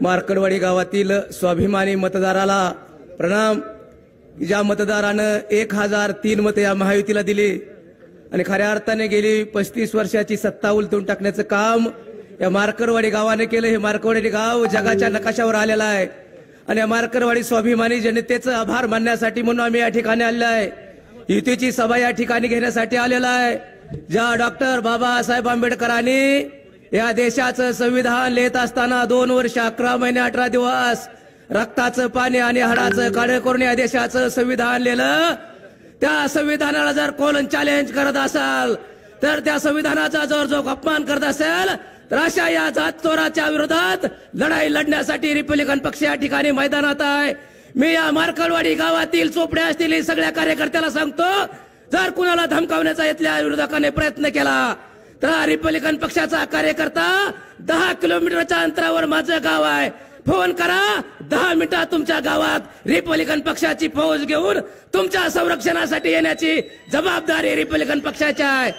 मार्कडवाडी गावातील स्वाभिमानी मतदाराला प्रणाम। ज्या मतदारानं 1003 मतं या महायुतीला दिली आणि खऱ्या अर्थाने गेली 35 वर्षाची सत्ता उलटून टाकण्याचं काम या मार्कडवाडी गावाने केलं। हे मार्कडवाडी गाव जगाच्या नकाशावर आलेलं आहे आणि या मार्कडवाडी स्वाभिमानी जनतेचं आभार मानण्यासाठी म्हणून आम्ही या ठिकाणी आलेलो आहे। युतीची सभा या ठिकाणी घेण्यासाठी आलेला आहे। ज्या डॉक्टर बाबासाहेब आंबेडकरांनी या देशाचं संविधान लिहित असताना 2 वर्ष 11 महिने 18 दिवस रक्ताचं पाणी आणि हाडाचं काळे करून या देशाचं संविधान लिहिलं। त्या संविधानाला जर कोण चॅलेंज करत असाल तर त्या संविधानाचा जर जो अपमान करत असेल तर अशा या जात चोराच्या विरोधात लढाई लढण्यासाठी रिपब्लिकन पक्ष या ठिकाणी मैदानात आहे। मी या मार्कडवाडी गावातील चोपड्या असतील सगळ्या कार्यकर्त्याला सांगतो, जर कुणाला धमकावण्याचा इथल्या विरोधकाने प्रयत्न केला तर रिपब्लिकन पक्षाचा कार्यकर्ता 10 किलोमीटरच्या अंतरावर माझं गाव आहे, फोन करा, 10 मिनिटात तुमच्या गावात रिपब्लिकन पक्षाची फौज घेऊन तुमच्या संरक्षणासाठी येण्याची जबाबदारी रिपब्लिकन पक्षाची आहे।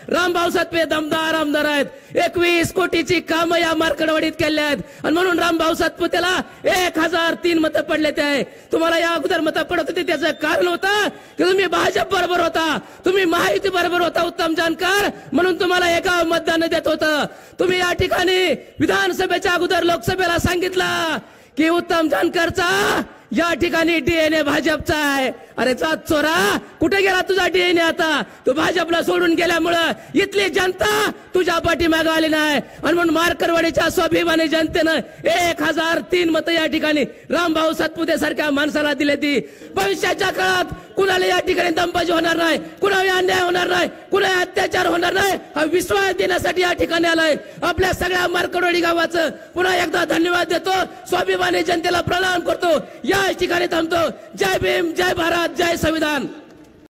रामभाऊ सातपुते दमदार आमदार आहेत, 21 कोटीची कामं या मार्कडवाडीत केली आहेत आणि म्हणून रामभाऊ सातपुतेला 1003 मतं पडले। ते तुम्हाला या अगोदर मतं पडत होती त्याचं कारण होतं की तुम्ही भाजप बरोबर होता, तुम्ही महायुती बरोबर होता उत्तम जानकर, म्हणून तुम्हाला एका मतदान देत होतं। तुम्ही या ठिकाणी विधानसभेच्या अगोदर लोकसभेला सांगितलं की उत्तम जानकरचा या ठिकाणी डीएनए भाजपचा आहे। अरे जात चोरा, कुठे गेला तुझा डीएनए? आता तू भाजपला सोडून गेल्यामुळं इथली जनता तुझ्या पाठीमागे आली नाही आणि म्हणून मार्कडवाडीच्या स्वाभिमानी जनतेनं 1003 मतं या ठिकाणी रामभाऊ सातपुते सारख्या माणसाला दिली ती। भविष्याच्या काळात कुणाला या ठिकाणी दंबाजी होणार नाही, कुणाला अन्याय होणार नाही, कुणाला अत्याचार होणार नाही हा विश्वास देण्यासाठी या ठिकाणी आलाय। आपल्या सगळ्या मार्कडवाडी गावाचं पुन्हा एकदा धन्यवाद देतो, स्वाभिमानी जनतेला प्रणाम करतो, या ठिकाणी थांबतो। जय भीम, जय भारत, जय संविधान।